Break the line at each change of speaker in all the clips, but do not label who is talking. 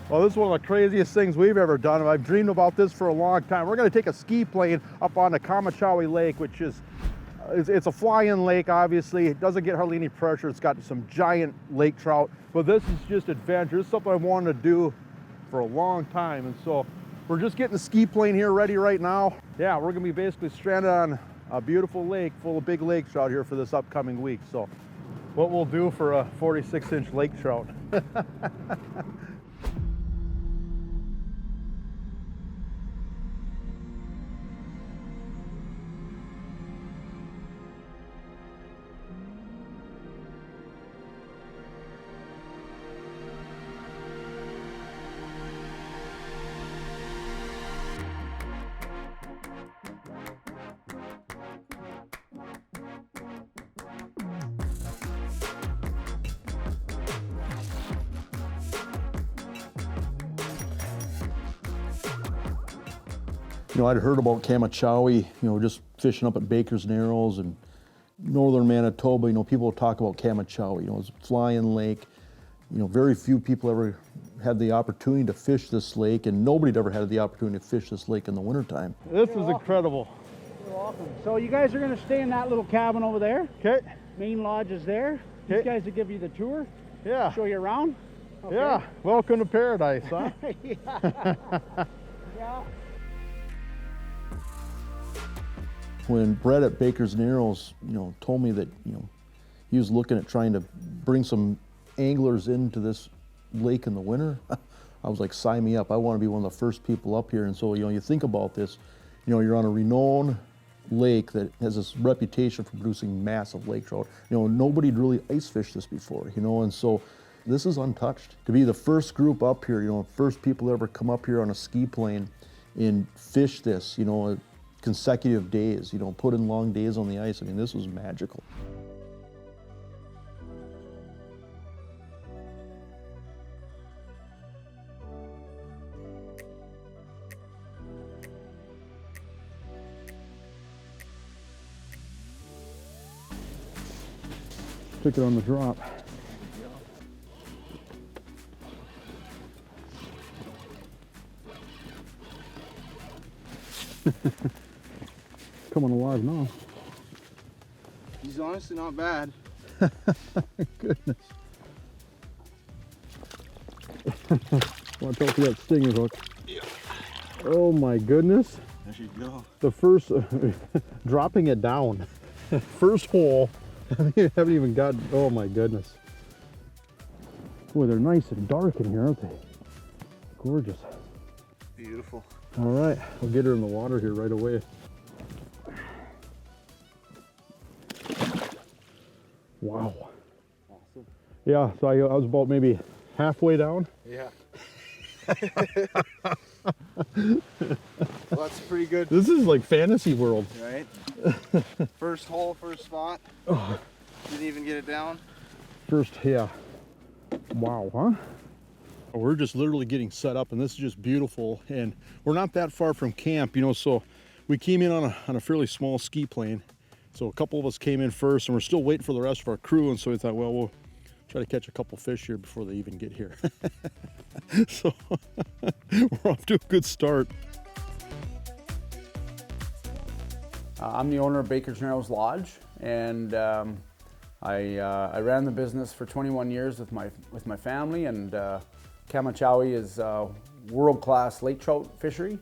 Well, this is one of the craziest things we've ever done. I've dreamed about this for a long time. We're going to take a ski plane up on the Kamachawi Lake, which is it's a fly-in lake, obviously. It doesn't get hardly any pressure. It's got some giant lake trout, but this is just adventure. This is something I wanted to do for a long time, and so we're just getting the ski plane here ready right now. Yeah, we're gonna be basically stranded on a beautiful lake full of big lake trout here for this upcoming week. So what we'll do for a 46-inch lake trout. You know, I'd heard about Kamachawi, you know, just fishing up at Baker's Narrows and northern Manitoba. You know, people talk about Kamachawi, you know, it's a fly-in lake. You know, very few people ever had the opportunity to fish this lake, and nobody'd ever had the opportunity to fish this lake in the wintertime. This is incredible.
You're welcome. So you guys are going to stay in that little cabin over there.
Okay.
Main lodge is there. These guys will give you the tour.
Yeah.
Show you around. Okay.
Yeah. Welcome to paradise, huh?
Yeah. Yeah.
When Brett at Baker's Narrows, you know, told me that, you know, he was looking at trying to bring some anglers into this lake in the winter, I was like, sign me up. I want to be one of the first people up here. And so, you know, you think about this, you know, you're on a renowned lake that has this reputation for producing massive lake trout. You know, nobody'd really ice fished this before, you know, and so this is untouched. To be the first group up here, you know, first people to ever come up here on a ski plane and fish this, you know, consecutive days, you know, put in long days on the ice. I mean, this was magical. Took it on the drop. Coming alive now.
He's honestly not bad.
Goodness. Watch out for that stinger hook.
Yeah.
Oh my goodness.
There you go.
The first, dropping it down. First hole. You haven't even got, oh my goodness. Boy, they're nice and dark in here, aren't they? Gorgeous.
Beautiful.
All right, I'll get her in the water here right away. Wow.
Awesome.
Yeah, so I was about maybe halfway down.
Yeah. Well, that's pretty good.
This is like fantasy world.
Right? First hole, first spot.
Oh.
Didn't even get it down.
First, yeah. Wow, huh? We're just literally getting set up, and this is just beautiful. And we're not that far from camp, you know, so we came in on a fairly small ski plane. So a couple of us came in first, and we're still waiting for the rest of our crew. And so we thought, well, we'll try to catch a couple fish here before they even get here. So we're off to a good start.
I'm the owner of Baker's Narrows Lodge, and I ran the business for 21 years with my family. And Kamachawi is a world-class lake trout fishery.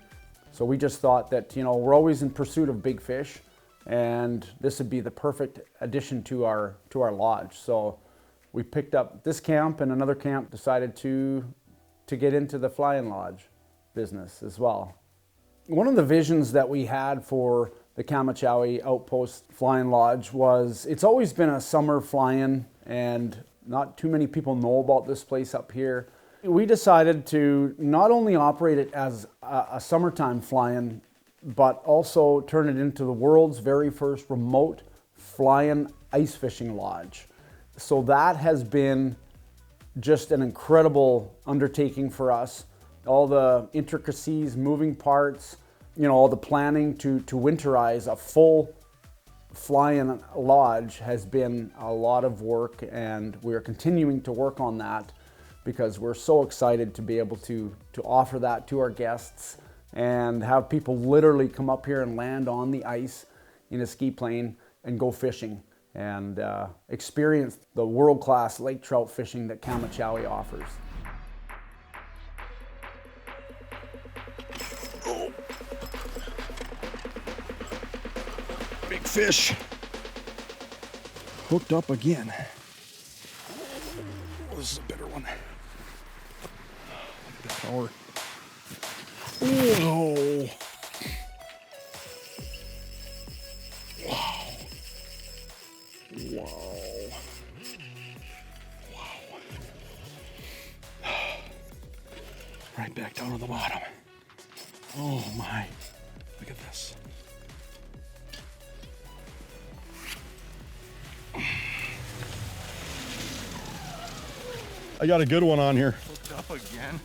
So we just thought that, you know, we're always in pursuit of big fish, and this would be the perfect addition to our lodge. So we picked up this camp and another camp, decided to get into the fly-in lodge business as well. One of the visions that we had for the Kamachawi Outpost Fly-in Lodge was, it's always been a summer fly-in, and not too many people know about this place up here. We decided to not only operate it as a summertime fly-in, but also turn it into the world's very first remote fly-in ice fishing lodge. So that has been just an incredible undertaking for us. All the intricacies, moving parts, you know, all the planning to winterize a full fly-in lodge has been a lot of work, and we are continuing to work on that. because we're so excited to be able to offer that to our guests and have people literally come up here and land on the ice in a ski plane and go fishing and experience the world-class lake trout fishing that Kamachawi offers.
Oh. Big fish. Hooked up again. Oh, this is a better one. Look at that power. Oh. Wow. Wow. Wow. Right back down to the bottom. Oh my. Look at this. I got a good one on here.
Hooked up again.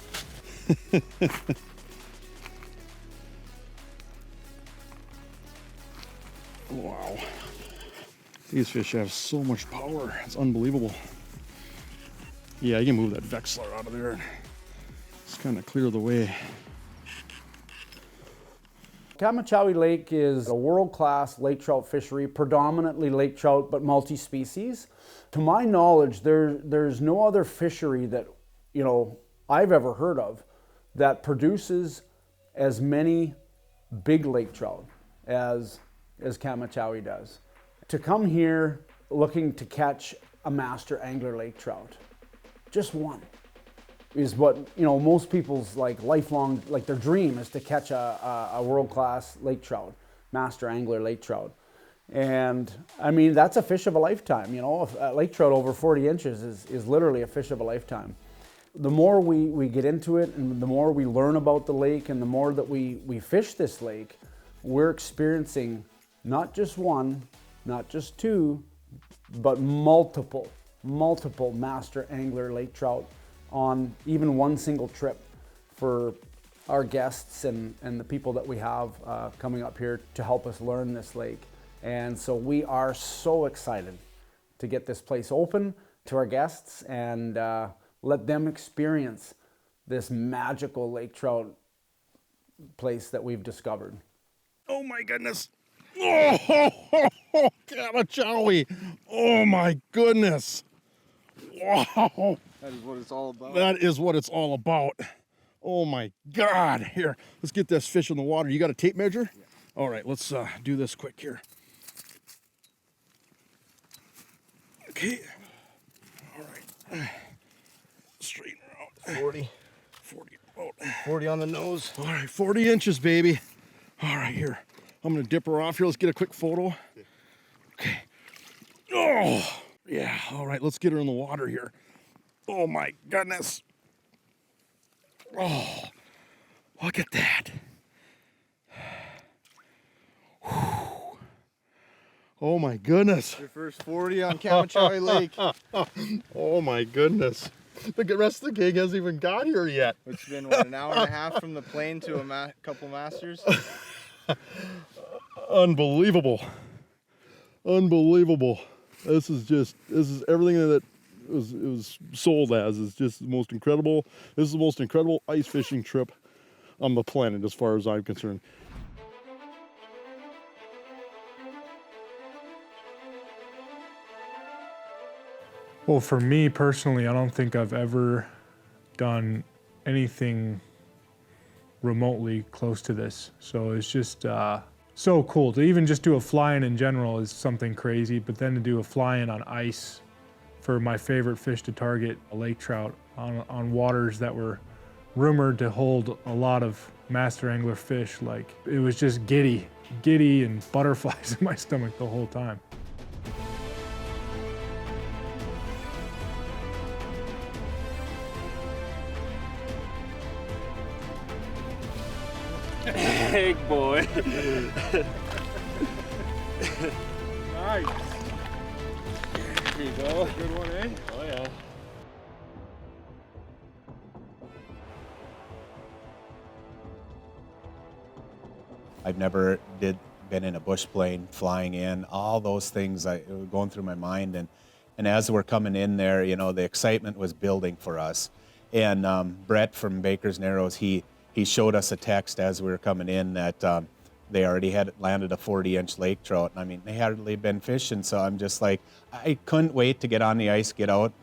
Wow. These fish have so much power. It's unbelievable. Yeah, you can move that Vexler out of there and just kind of clear the way.
Kamachawie Lake is a world-class lake trout fishery, predominantly lake trout, but multi-species. To my knowledge, there's no other fishery that, you know, I've ever heard of that produces as many big lake trout as Kamachawie does. To come here looking to catch a master angler lake trout, just one, is what, you know, most people's like lifelong, like their dream is to catch a world-class lake trout, master angler lake trout. And I mean, that's a fish of a lifetime, you know. A lake trout over 40 inches is literally a fish of a lifetime. The more we get into it and the more we learn about the lake and the more that we fish this lake, we're experiencing not just one, not just two, but multiple master angler lake trout on even one single trip for our guests and the people that we have coming up here to help us learn this lake. And so we are so excited to get this place open to our guests and let them experience this magical lake trout place that we've discovered.
Oh my goodness. Oh, Kamachawi. Oh my goodness. Wow.
That is what it's all about.
That is what it's all about. Oh my God. Here, let's get this fish in the water. You got a tape measure? Yeah. All right, let's do this quick here. Okay. All right. Straighten her out.
40.
40. About.
40 on the nose.
All right, 40 inches, baby. All right, here. I'm gonna dip her off here. Let's get a quick photo. Okay. Oh, yeah. All right, let's get her in the water here. Oh my goodness. Oh, look at that. Whew. Oh my goodness.
Your first 40 on Kamachawie Lake.
Oh my goodness. The rest of the gig hasn't even got here yet.
It's been, what, an hour and a half from the plane to a couple masters?
Unbelievable. Unbelievable. This is everything that it was sold as. It's just the most incredible. This is the most incredible ice fishing trip on the planet as far as I'm concerned.
Well, for me personally, I don't think I've ever done anything remotely close to this. So it's just so cool. To even just do a fly-in in general is something crazy, but then to do a fly-in on ice for my favorite fish to target, a lake trout, on waters that were rumored to hold a lot of master angler fish, like, it was just giddy and butterflies in my stomach the whole time.
Big boy.
Nice.
There you go.
Good one, eh?
Oh yeah.
I've never been in a bush plane, flying in, all those things were going through my mind. And as we're coming in there, you know, the excitement was building for us. And Brett from Baker's Narrows, he showed us a text as we were coming in that they already had landed a 40-inch lake trout. And I mean, they hardly been fishing, so I'm just like, I couldn't wait to get on the ice, get out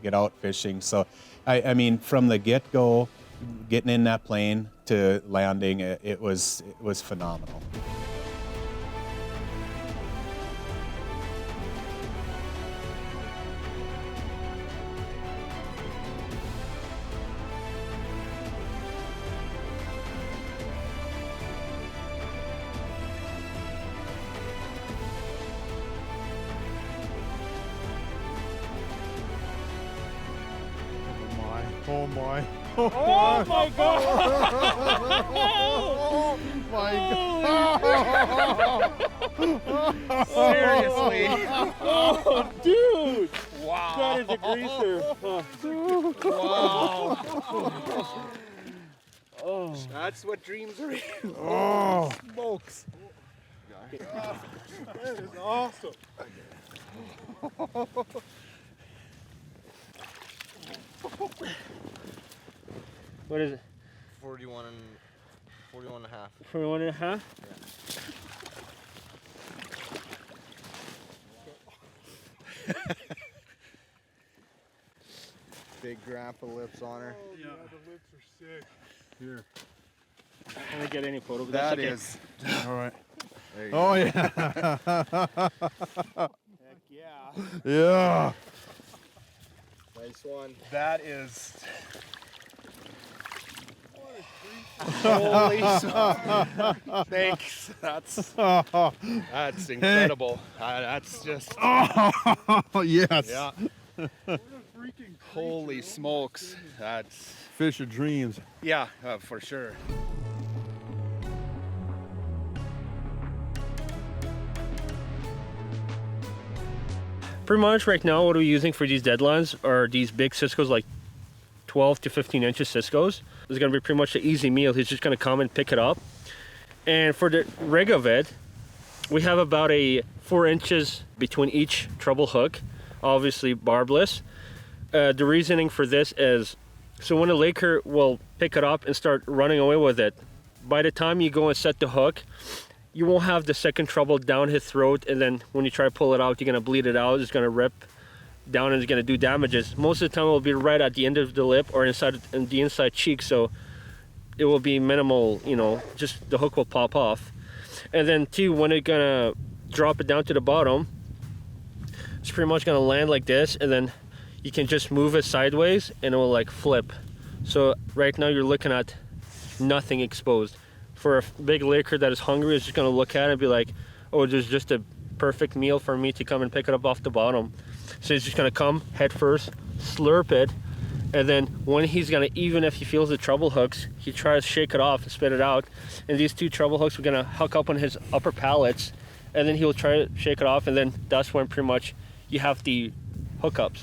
fishing. So, I mean, from the get-go, getting in that plane to landing, it was phenomenal.
Oh my.
Oh my god!
Oh my god.
Seriously. Oh, dude. Wow. That is a greaser. Wow. Oh. That's what dreams are in.
Oh.
Smokes.
That is awesome.
What is it?
41 and a half.
41 and a half?
Big grandpa lips on her.
Yeah, the lips are sick. Here.
I didn't get any photos.
That
That's okay.
is.
All right.
There you
Oh
go.
yeah.
Heck yeah.
Yeah.
Nice one.
That is.
Holy thanks. That's incredible. That's just.
Oh yes.
Yeah. Holy smokes. That's.
Fish of dreams.
Yeah, for sure. Pretty much right now, what we're using for these deadlines are these big Cisco's, like 12 to 15 inches Cisco's. It's gonna be pretty much an easy meal. He's just gonna come and pick it up. And for the rig of it, we have about 4 inches between each treble hook, obviously barbless. The reasoning for this is, so when a laker will pick it up and start running away with it, by the time you go and set the hook, you won't have the second treble down his throat, and then when you try to pull it out, you're gonna bleed it out. It's gonna rip down and it's gonna do damages. Most of the time it will be right at the end of the lip or inside in the inside cheek, so it will be minimal, you know, just the hook will pop off. And then two, when it's gonna drop it down to the bottom, it's pretty much gonna land like this, and then you can just move it sideways and it will like flip. So right now you're looking at nothing exposed. For a big laker that is hungry, is just gonna look at it and be like, oh, there's just a perfect meal for me to come and pick it up off the bottom. So he's just gonna come head first, slurp it, and then when he's gonna, even if he feels the treble hooks, he tries to shake it off and spit it out. And these two treble hooks are gonna hook up on his upper pallets, and then he'll try to shake it off, and then that's when pretty much you have the hookups.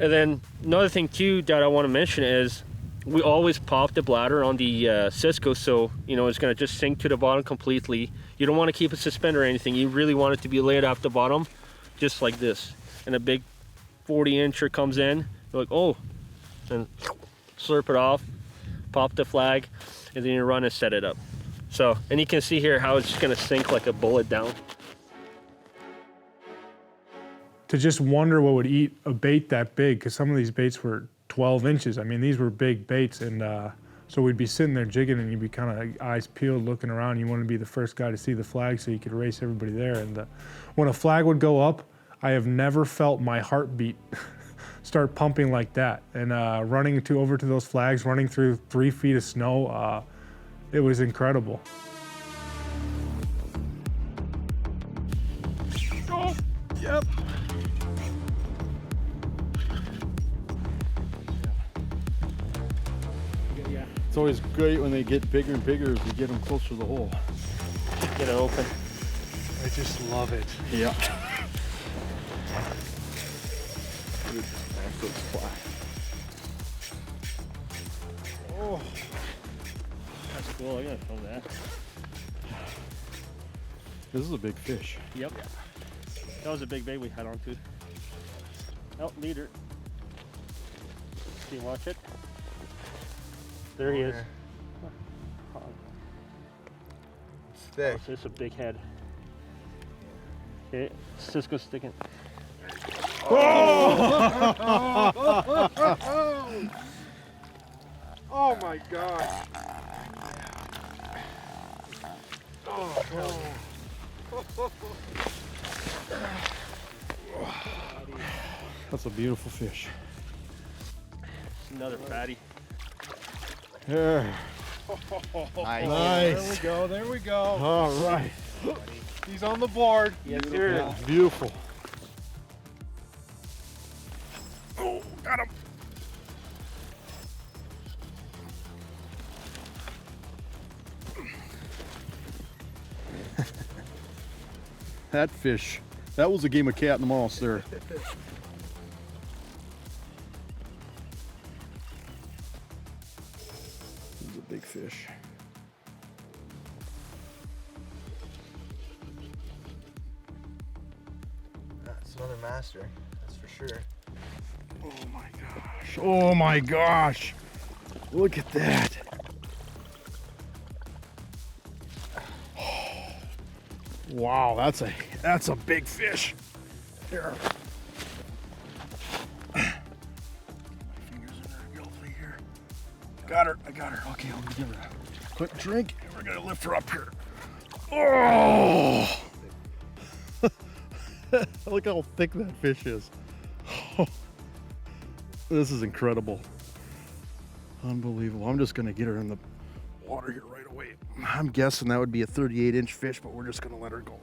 And then another thing too that I wanna mention is, we always pop the bladder on the Cisco, so you know it's gonna just sink to the bottom completely. You don't want to keep it suspended or anything. You really want it to be laid off the bottom, just like this. And a big 40-incher comes in, you're like, oh, and slurp it off, pop the flag, and then you run and set it up. So, and you can see here how it's just gonna sink like a bullet down.
To just wonder what would eat a bait that big, because some of these baits were 12 inches. I mean, these were big baits, and so we'd be sitting there jigging, and you'd be kind of eyes peeled looking around. You want to be the first guy to see the flag so you could race everybody there. And when a flag would go up, I have never felt my heartbeat start pumping like that. And running over to those flags, running through 3 feet of snow, it was incredible.
Oh, yep. It's always great when they get bigger and bigger as we get them closer to the hole.
Get it open.
I just love it.
Yeah.
Oh, that's cool. I gotta film that.
This is a big fish.
Yep. That was a big bait we had on too. Oh, leader. Can you watch it? There he is.
It's thick.
Oh, it's a big head. Okay, Cisco's sticking.
Oh my God. That's a beautiful fish.
It's another fatty.
Yeah.
Nice.
There we go. All right.
He's on the board.
Yes, sir.
Beautiful. Oh, got him. That fish, that was a game of cat and mouse there. This is a big fish.
That's another master. That's for sure.
Oh my gosh. Oh my gosh. Look at that. Wow, that's a big fish. Here. My fingers in her gilly here. Got her. I got her. Okay, I'm gonna give her a quick drink and we're gonna lift her up here. Oh! Look how thick that fish is. This is incredible. Unbelievable. I'm just gonna get her in the water here right away. I'm guessing that would be a 38-inch fish, but we're just gonna let her go.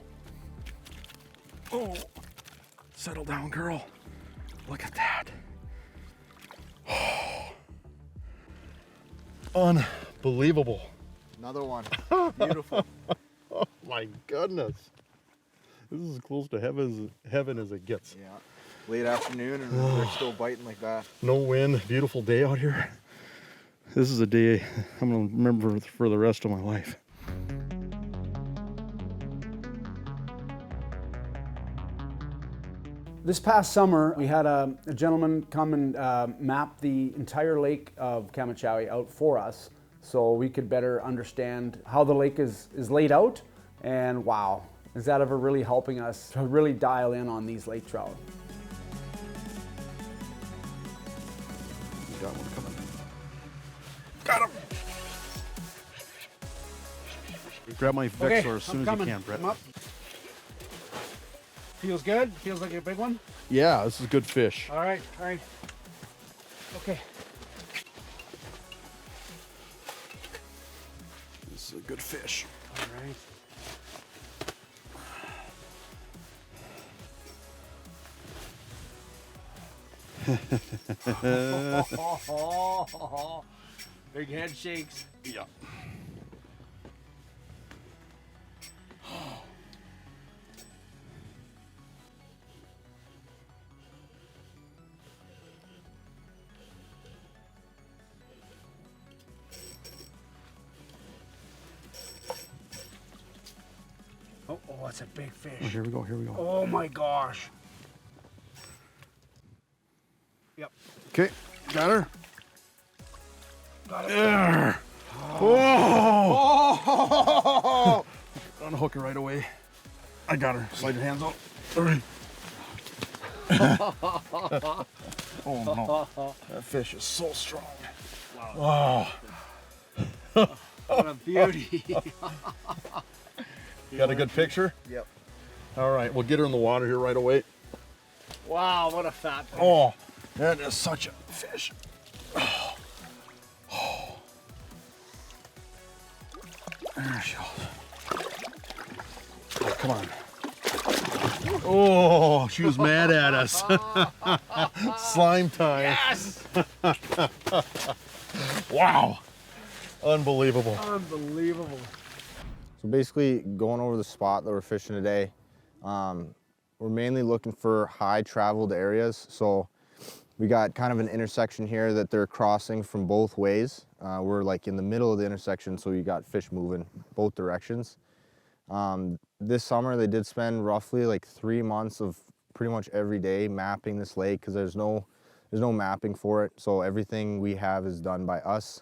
Oh, settle down, girl. Look at that. Unbelievable.
Another one. Beautiful.
Oh my goodness. This is as close to heaven as it gets.
Yeah. Late afternoon and they're still biting like that.
No wind, beautiful day out here. This is a day I'm gonna remember for the rest of my life.
This past summer, we had a gentleman come and map the entire lake of Kamachawi out for us so we could better understand how the lake is laid out. And wow, is that ever really helping us to really dial in on these lake trout.
Got one coming. Got him! Grab my Vexor as soon as you can, Brett.
Come up. Feels good? Feels like a big one?
Yeah, this is good fish.
All right, all right. Okay.
This is a good fish.
All right. Big head shakes.
Yeah.
Oh, that's a big fish.
Oh, here we go, here we go.
Oh my gosh. Yep.
Okay, got her.
Got it.
There. Oh! Unhook her right away. I got her. Slide your hands out. All right. Oh no. That fish is so strong. Wow.
What a beauty.
Got a good picture?
Yep.
All right, we'll get her in the water here right away.
Wow, what a fat fish.
Oh, that is such a fish. Oh. Oh. There she goes. Oh, come on. Oh, she was mad at us. Slime time.
Yes!
Wow. Unbelievable.
Unbelievable.
So basically going over the spot that we're fishing today, we're mainly looking for high traveled areas. So we got kind of an intersection here that they're crossing from both ways. We're like in the middle of the intersection, so you got fish moving both directions. This summer they did spend roughly like 3 months of pretty much every day mapping this lake because there's no mapping for it. So everything we have is done by us.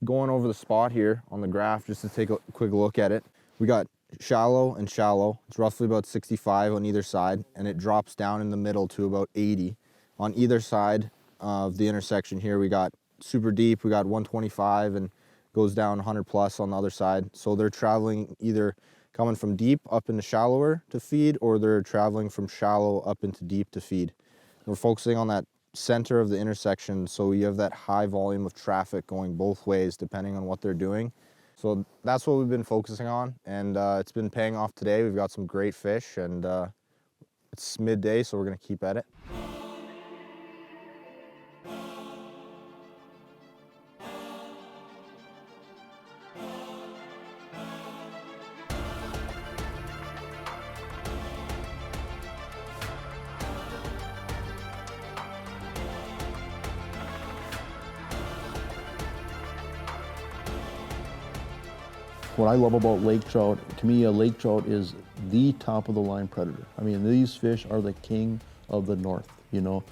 Going over the spot here on the graph, just to take a quick look at it, we got shallow and shallow. It's roughly about 65 on either side, and it drops down in the middle to about 80. On either side of the intersection here, we got super deep, we got 125, and goes down 100 plus on the other side. So they're traveling either coming from deep up into shallower to feed, or they're traveling from shallow up into deep to feed. We're focusing on that center of the intersection, so you have that high volume of traffic going both ways depending on what they're doing. So that's what we've been focusing on, and it's been paying off today. We've got some great fish, and it's midday, so we're gonna keep at it.
What I love about lake trout, to me, a lake trout is the top of the line predator. I mean, these fish are the king of the north, you know.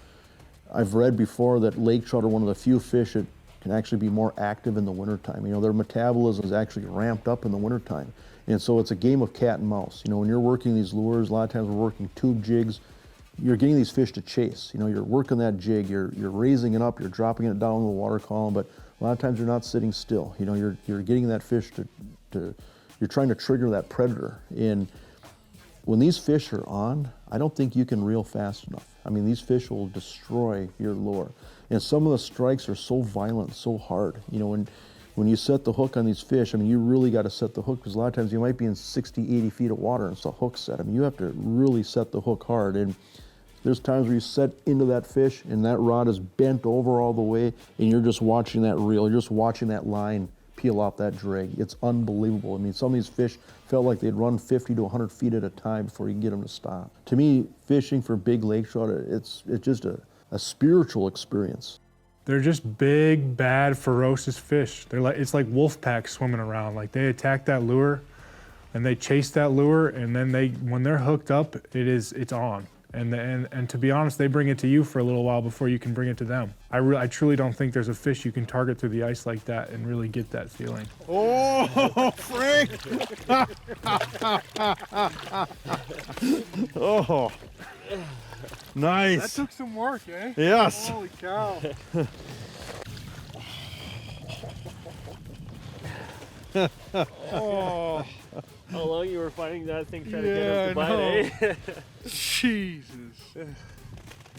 I've read before that lake trout are one of the few fish that can actually be more active in the wintertime. You know, their metabolism is actually ramped up in the wintertime. And so it's a game of cat and mouse. You know, when you're working these lures, a lot of times we're working tube jigs, you're getting these fish to chase. You know, you're working that jig, you're raising it up, you're dropping it down in the water column, but a lot of times you're not sitting still. You know, you're getting that fish you're trying to trigger that predator. And when these fish are on, I don't think you can reel fast enough. I mean, these fish will destroy your lure. And some of the strikes are so violent, so hard. You know, when you set the hook on these fish, I mean, you really got to set the hook, because a lot of times you might be in 60, 80 feet of water and it's a hook set. I mean, you have to really set the hook hard. And there's times where you set into that fish and that rod is bent over all the way and you're just watching that reel, you're just watching that line peel off that drag. It's unbelievable. I mean, some of these fish felt like they'd run 50 to 100 feet at a time before you can get them to stop. To me, fishing for big lake trout, it's just a spiritual experience.
They're just big, bad, ferocious fish. It's like wolf pack swimming around. Like, they attack that lure and they chase that lure, and then when they're hooked up, it's on. And to be honest, they bring it to you for a little while before you can bring it to them. I truly don't think there's a fish you can target through the ice like that and really get that feeling.
Oh, Frank! Oh, nice.
That took some work, eh?
Yes.
Holy cow.
Oh,
How long you were fighting that thing trying to
Yeah,
get him to bite, eh?
Jesus.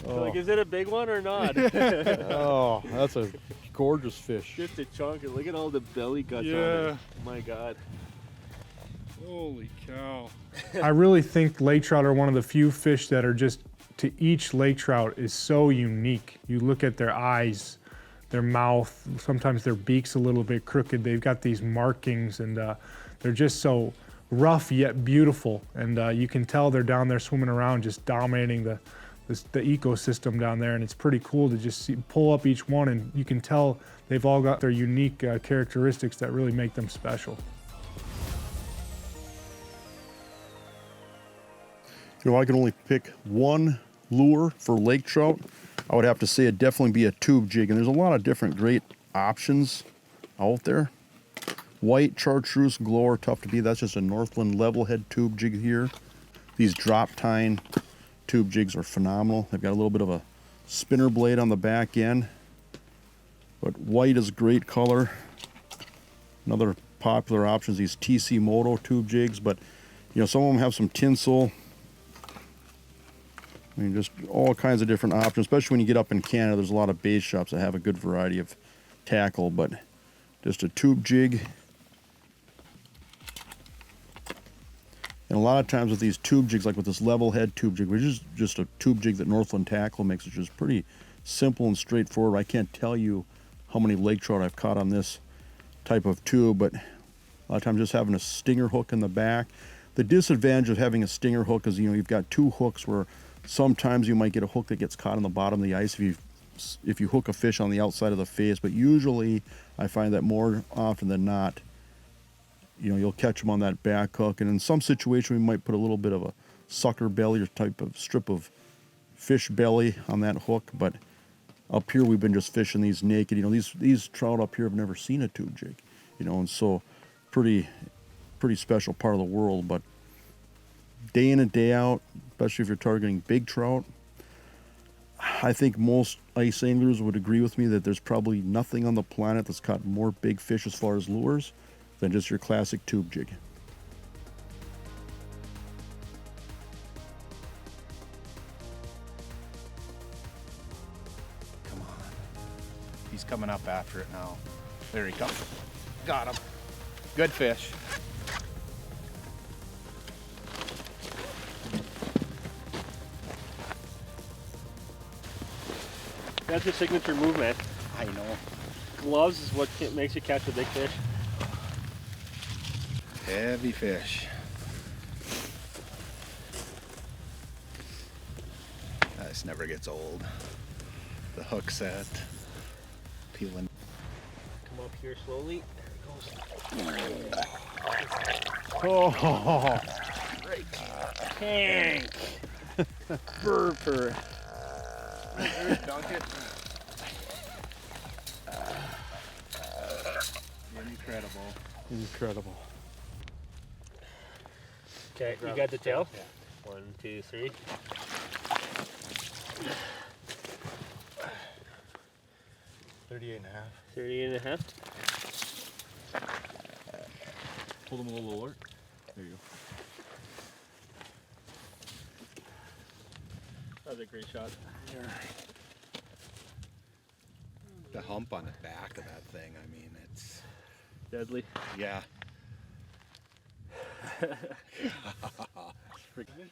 So, like, is it a big one or not?
Oh, that's a gorgeous fish.
Just a chunk. And look at all the belly guts on
Yeah.
it. My God.
Holy cow.
I really think lake trout are one of the few fish that are just, to each lake trout is so unique. You look at their eyes, their mouth, sometimes their beak's a little bit crooked. They've got these markings, and they're just so rough yet beautiful. And you can tell they're down there swimming around, just dominating the ecosystem down there. And it's pretty cool to just pull up each one, and you can tell they've all got their unique characteristics that really make them special.
You know, I can only pick one lure for lake trout. I would have to say it'd definitely be a tube jig, and there's a lot of different great options out there. White chartreuse glower, tough to beat. That's just a Northland level head tube jig here. These drop tine tube jigs are phenomenal. They've got a little bit of a spinner blade on the back end, but white is a great color. Another popular option is these TC Moto tube jigs, but you know, some of them have some tinsel. I mean, just all kinds of different options, especially when you get up in Canada. There's a lot of bait shops that have a good variety of tackle, but just a tube jig. And a lot of times with these tube jigs, like with this level head tube jig, which is just a tube jig that Northland Tackle makes, which is pretty simple and straightforward. I can't tell you how many lake trout I've caught on this type of tube, but a lot of times just having a stinger hook in the back. The disadvantage of having a stinger hook is, you know, you've got two hooks where sometimes you might get a hook that gets caught on the bottom of the ice if you hook a fish on the outside of the face, but usually I find that more often than not, you know, you'll catch them on that back hook. And in some situation, we might put a little bit of a sucker belly or type of strip of fish belly on that hook, but
Up here, we've been just fishing these naked. You know, these trout up here have never seen a tube jig. You know, and so pretty special part of the world. But day in and day out, especially if you're targeting big trout, I think most ice anglers would agree with me that there's probably nothing on the planet that's caught more big fish as far as lures than just your classic tube jig.
Come on. He's coming up after it now. There he comes. Got him. Good fish.
That's your signature move, man.
I know.
Gloves is what makes you catch a big fish.
Heavy fish. This never gets old. The hook set. Peeling.
Come up here slowly. There it goes.
Oh,
Great. Tank. Burper.
Dunk it. Incredible.
incredible.
Okay, you got the tail? Yeah. 1, 2, 3.
$38.5.
38.5.
Pull them a little lower. There you go.
That was a great shot.
The hump on the back of that thing, I mean, it's
Deadly.
yeah.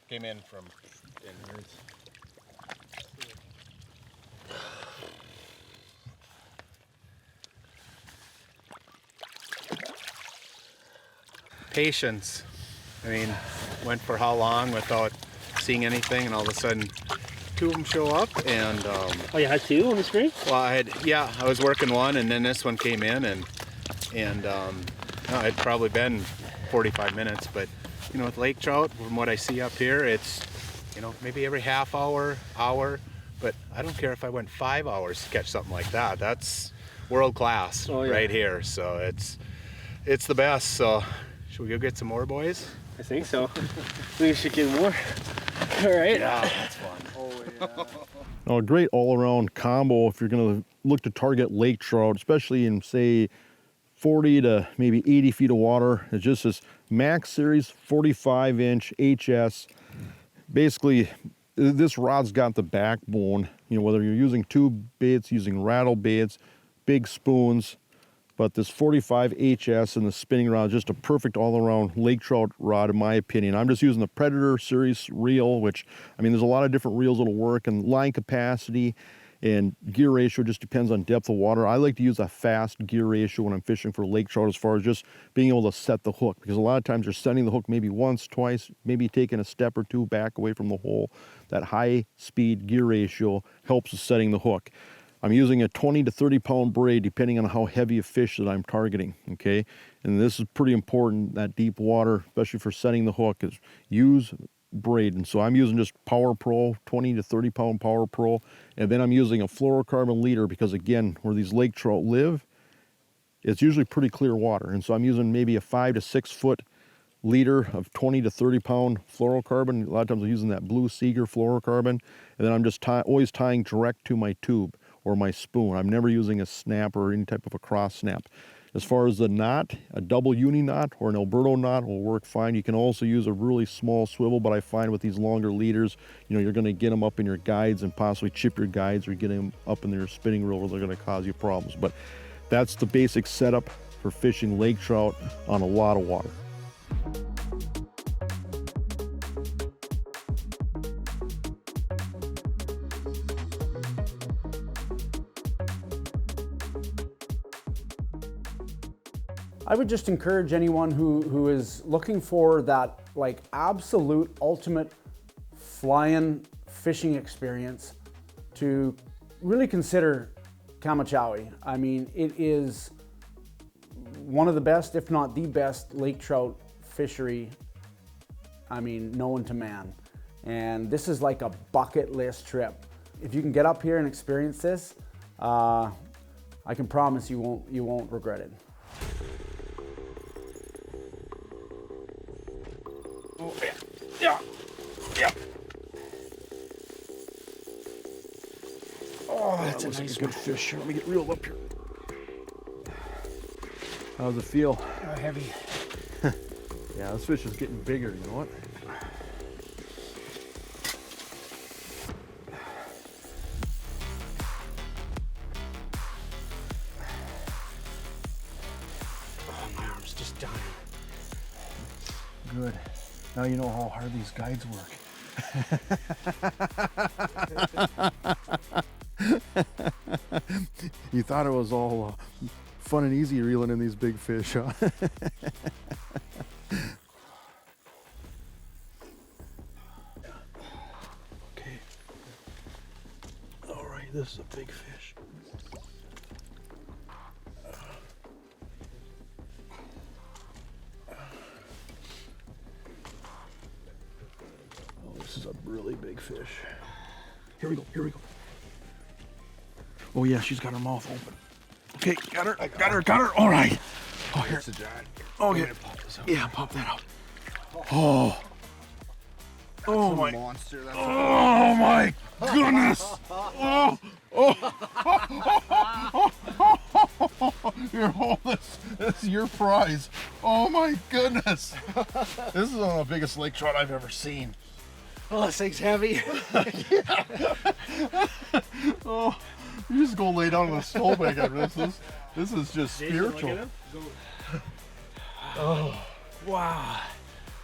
Came in from inwards. Patience. I mean, went for how long without seeing anything, and all of a sudden 2 of them show up, and
Oh, you had 2 on the screen?
well, I was working one, and then this one came in, and no, it'd probably been 45 minutes, but you know, with lake trout, from what I see up here, it's, you know, maybe every half hour, but I don't care if I went 5 hours to catch something like that. That's world class right here. So it's the best. So should we go get some more, boys?
I think so. We should get more. All right.
Yeah, that's fun.
Oh, yeah.
Now, a great all-around combo if you're going to look to target lake trout, especially in, say, 40 to maybe 80 feet of water. It's just this Max Series 45-inch HS. Basically, this rod's got the backbone, you know, whether you're using tube baits, using rattle baits, big spoons, but this 45 HS and the spinning rod is just a perfect all-around lake trout rod in my opinion. I'm just using the Predator Series reel, which, I mean, there's a lot of different reels that'll work, and line capacity and gear ratio just depends on depth of water. I like to use a fast gear ratio when I'm fishing for lake trout as far as just being able to set the hook, because a lot of times you're setting the hook maybe once, twice, maybe taking a step or two back away from the hole. That high speed gear ratio helps with setting the hook. I'm using a 20 to 30 pound braid depending on how heavy a fish that I'm targeting, okay? And this is pretty important, that deep water, especially for setting the hook, is use braid. And so I'm using just Power Pro, 20 to 30 pound Power Pro, and then I'm using a fluorocarbon leader because, again, where these lake trout live, it's usually pretty clear water. And so I'm using maybe a 5 to 6 foot leader of 20 to 30 pound fluorocarbon. A lot of times I'm using that blue Seeger fluorocarbon, and then I'm just always tying direct to my tube or my spoon. I'm never using a snap or any type of a cross snap. As far as the knot, a double uni knot or an Alberto knot will work fine. You can also use a really small swivel, but I find with these longer leaders, you know, you're going to get them up in your guides and possibly chip your guides or get them up in their spinning reel where they're going to cause you problems. But that's the basic setup for fishing lake trout on a lot of water.
I would just encourage anyone who is looking for that like absolute ultimate flying fishing experience to really consider Kamachawi. I mean, it is one of the best, if not the best, lake trout fishery, I mean, known to man. And this is like a bucket list trip. if you can get up here and experience this, I can promise you won't regret it.
Oh, yeah. Oh, that's a nice good fish. Here, let me get reeled up here.
How's it feel?
Heavy.
Yeah, this fish is getting bigger, you know what?
Oh, my arm's just dying.
Good. Now you know how hard these guides work. You thought it was all fun and easy reeling in these big fish, huh? Okay. All right, this is a big fish. Oh, this is a really big fish. Here we go, here we go. Oh yeah, she's got her mouth open. Okay, got her, got her. All right. Oh, here. Okay. Yeah, pop that out. Oh. Oh my monster. Oh my goodness. Oh. Here, hold this. This is your prize. Oh my goodness. This is one of the biggest lake trout I've ever seen.
Oh, this thing's heavy.
Oh, you just go lay down on the snowbank after this. This is just spiritual. Oh,
Wow.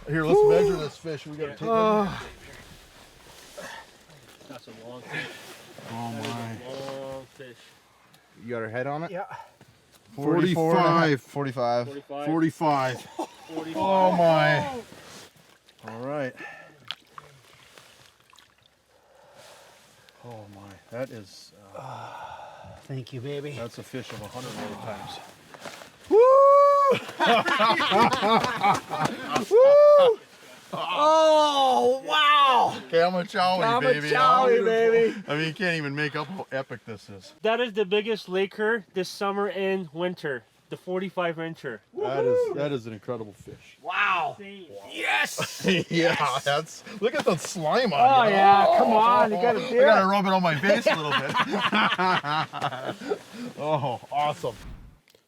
here, let's measure this fish. We gotta take
That's a long fish.
Oh my.
Long fish.
You got her head on it?
Yeah.
45.
45.
45.
45.
45.
Oh my. All right. Oh my. That is,
Thank you, baby.
that's a fish of 100 times.
Oh, wow.
Kamachawi, baby.
Kamachawi, baby.
I mean, you can't even make up how epic this is.
That is the biggest laker this summer and winter. The 45 incher.
That is an incredible fish.
Wow. Yes.
Yeah, that's, look at the slime on
Oh,
you.
yeah. Come on. You got to do
I gotta
it.
rub it on my face a little bit. Oh, awesome.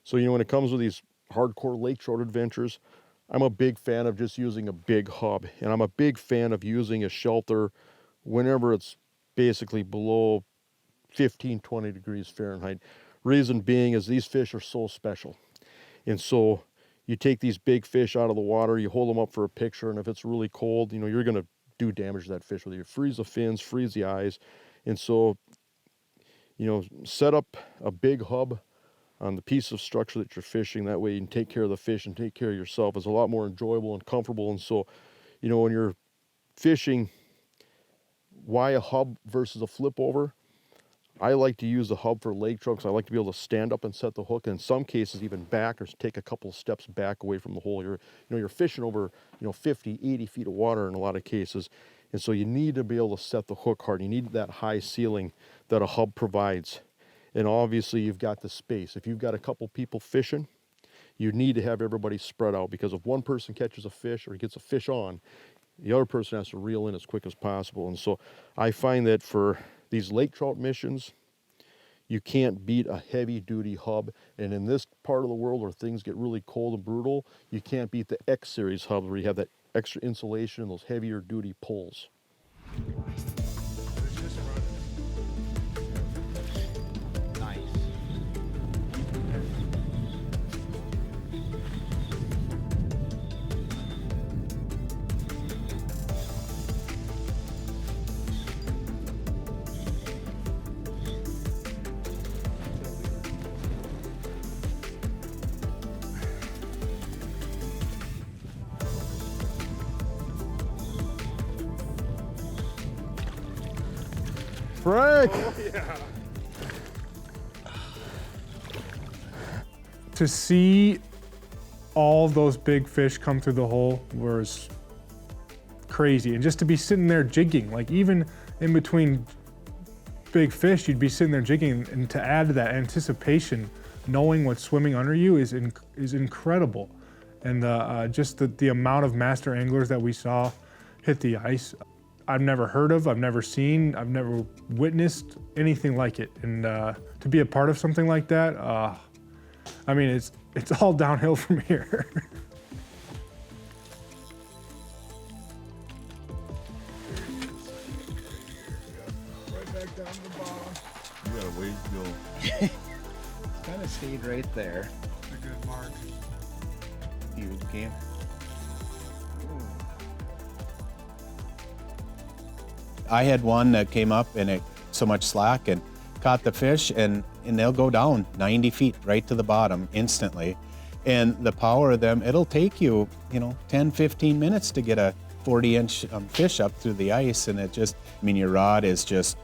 So, you know, when it comes with these hardcore lake trout adventures, I'm a big fan of just using a big hub. And I'm a big fan of using a shelter whenever it's basically below 15, 20 degrees Fahrenheit. Reason being is these fish are so special. And so you take these big fish out of the water, you hold them up for a picture, and if it's really cold, you know, you're gonna do damage to that fish, whether you freeze the fins, freeze the eyes. And so, you know, set up a big hub on the piece of structure that you're fishing. That way you can take care of the fish and take care of yourself. It's a lot more enjoyable and comfortable. And so, you know, when you're fishing, why a hub versus a flip over? I like to use the hub for lake trout because I like to be able to stand up and set the hook, and in some cases even back or take a couple of steps back away from the hole. You're fishing over, 50, 80 feet of water in a lot of cases. And so you need to be able to set the hook hard. You need that high ceiling that a hub provides. And obviously you've got the space. If you've got a couple people fishing, you need to have everybody spread out, because if one person catches a fish or gets a fish on, the other person has to reel in as quick as possible. And so I find that for these lake trout missions, you can't beat a heavy duty hub. And in this part of the world where things get really cold and brutal, you can't beat the X series hub where you have that extra insulation and those heavier duty pulls. Frank! Oh, yeah.
To see all those big fish come through the hole was crazy. And just to be sitting there jigging, like even in between big fish, you'd be sitting there jigging, and to add to that anticipation, knowing what's swimming under you is incredible. And just the amount of master anglers that we saw hit the ice, I've never heard of, I've never seen, I've never witnessed anything like it. And to be a part of something like that, I mean, it's all downhill from here.
Right back down to the bottom. You got a ways to go.
Kind of stayed right there.
That's a good mark.
You can. I had one that came up and it so much slack and caught the fish and they'll go down 90 feet right to the bottom instantly. And the power of them, it'll take you, 10, 15 minutes to get a 40-inch fish up through the ice. And it just, your rod is just,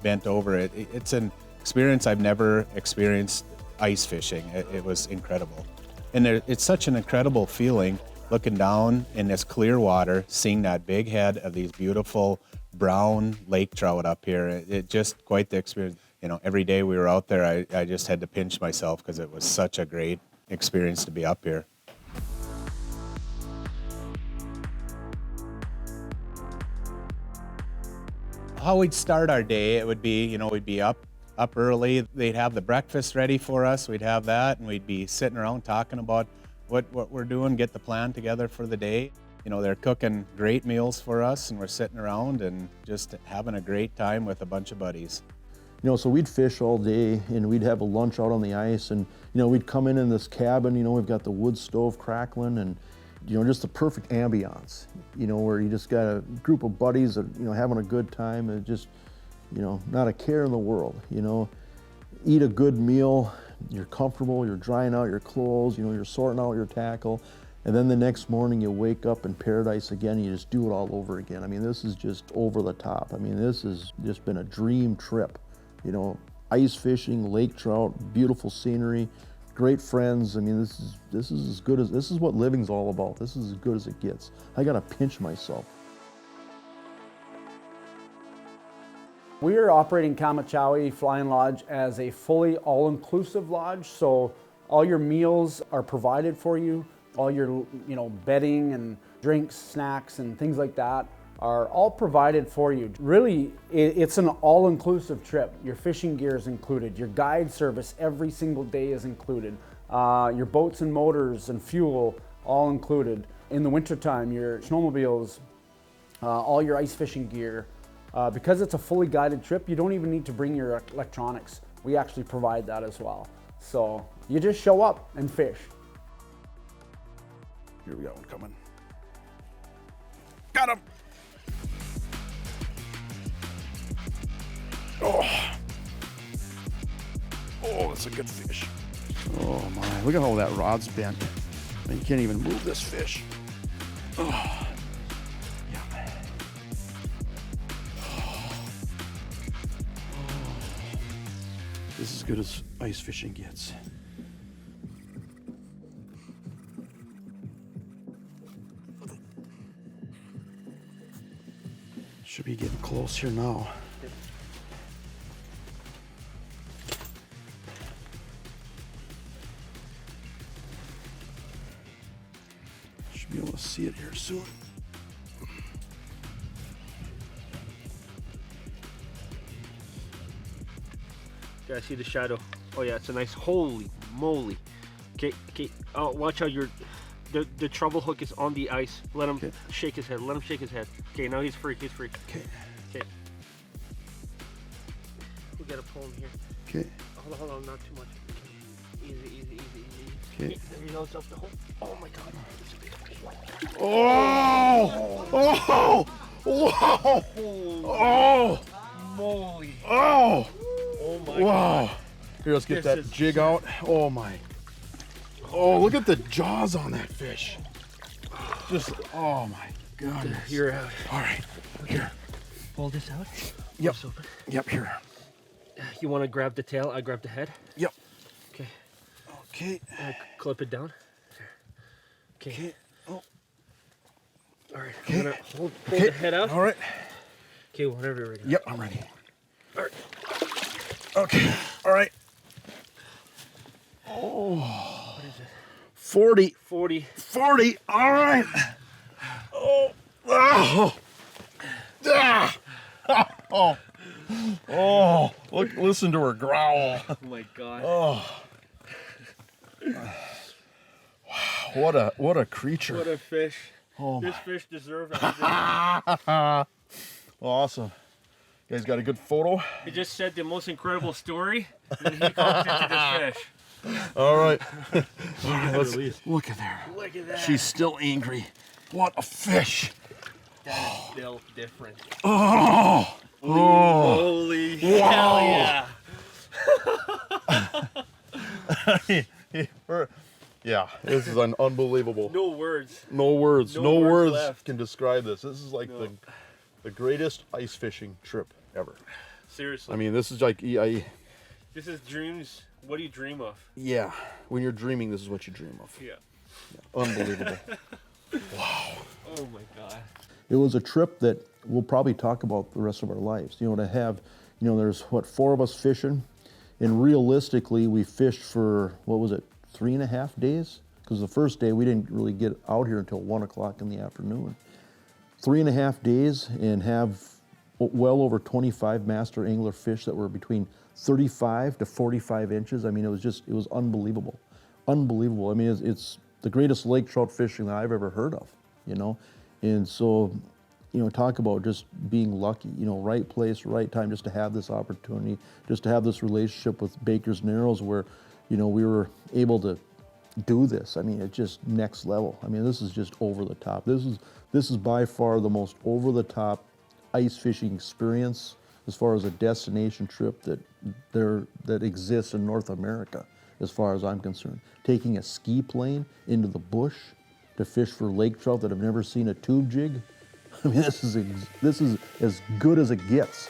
bent over. It's an experience I've never experienced ice fishing. It was incredible. And it's such an incredible feeling looking down in this clear water, seeing that big head of these beautiful brown lake trout up here. It just quite the experience. Every day we were out there, I just had to pinch myself because it was such a great experience to be up here. How we'd start our day, it would be, we'd be up early. They'd have the breakfast ready for us. We'd have that, and we'd be sitting around talking about what we're doing, get the plan together for the day. They're cooking great meals for us, and we're sitting around and just having a great time with a bunch of buddies.
So we'd fish all day, and we'd have a lunch out on the ice, and we'd come in this cabin. We've got the wood stove crackling, and just the perfect ambiance. Where you just got a group of buddies that having a good time, and just not a care in the world. Eat a good meal. You're comfortable. You're drying out your clothes. You're sorting out your tackle. And then the next morning you wake up in paradise again, and you just do it all over again. This is just over the top. This has just been a dream trip. Ice fishing, lake trout, beautiful scenery, great friends. This is what living's all about. This is as good as it gets. I gotta pinch myself.
We are operating Kamachawi Flying Lodge as a fully all-inclusive lodge. So all your meals are provided for you. All your, bedding and drinks, snacks, and things like that are all provided for you. Really, it's an all-inclusive trip. Your fishing gear is included. Your guide service every single day is included. Your boats and motors and fuel, all included. In the wintertime, your snowmobiles, all your ice fishing gear. Because it's a fully guided trip, you don't even need to bring your electronics. We actually provide that as well. So you just show up and fish.
Here we got one coming. Got him! Oh, that's a good fish. Oh my, look at how that rod's bent. You can't even move this fish. Oh, yeah. This is as good as ice fishing gets. Should be getting close here now. Should be able to see it here soon.
Yeah, I see the shadow. Oh yeah, it's a nice, holy moly. Okay, oh, watch out, the treble hook is on the ice. Let him shake his head, Okay, now he's free, Okay. We gotta pull him here.
Okay.
Hold on, not too much. Easy.
Okay.
There he goes up the hole. Oh my God.
Oh! Oh!
Moly.
Oh!
Oh my
Wow.
God.
Here, let's get
This
that
is
jig out. Oh my. Oh, look at the jaws on that fish. Just, oh my goodness.
You're out.
All right, here.
Pull this out.
Yep.
This open.
Yep, here.
You want to grab the tail? I grab the head.
Yep.
Okay.
Okay.
Clip it down. Okay.
Okay. Oh.
All right.
Okay.
I'm gonna pull the head out.
All right.
Okay, whenever you're ready.
Yep, I'm ready.
All right.
Okay, all right. Oh, what is it? 40.
40.
40, all right. Oh, oh, ah, oh, oh, look, listen to her growl.
Oh my God.
Oh, wow, what a creature.
What a fish.
Oh
This fish deserves everything.
Awesome. You guys got a good photo?
He just said the most incredible story, and he comes into this fish.
All right. Let's look at there.
Look at that.
She's still angry. What a fish.
That is still different.
Oh, oh.
Holy
Wow.
hell yeah.
Yeah, this is unbelievable.
No words.
No words.
No
No
words
words
left.
can describe this. This is like
No.
the greatest ice fishing trip ever.
Seriously.
I mean, this is like,
This is dreams. What do you dream of?
yeah, when you're dreaming, this is what you dream of.
Yeah.
Unbelievable.
Oh my God.
It was a trip that we'll probably talk about the rest of our lives. You know, to have, you know, there's what, 4 of us fishing, and realistically, we fished for, what was it, 3.5 days? Because the first day we didn't really get out here until 1 o'clock in the afternoon. 3.5 days and have well over 25 master angler fish that were between 35 to 45 inches. I mean, it was unbelievable. Unbelievable. I mean, it's the greatest lake trout fishing that I've ever heard of, you know? And so, you know, talk about just being lucky, you know, right place, right time, just to have this opportunity, just to have this relationship with Baker's and Arrows where, you know, we were able to do this. I mean, it's just next level. I mean, this is just over the top. This is by far the most over the top ice fishing experience as far as a destination trip that exists in North America, as far as I'm concerned. Taking a ski plane into the bush to fish for lake trout that have never seen a tube jig. I mean, this is as good as it gets.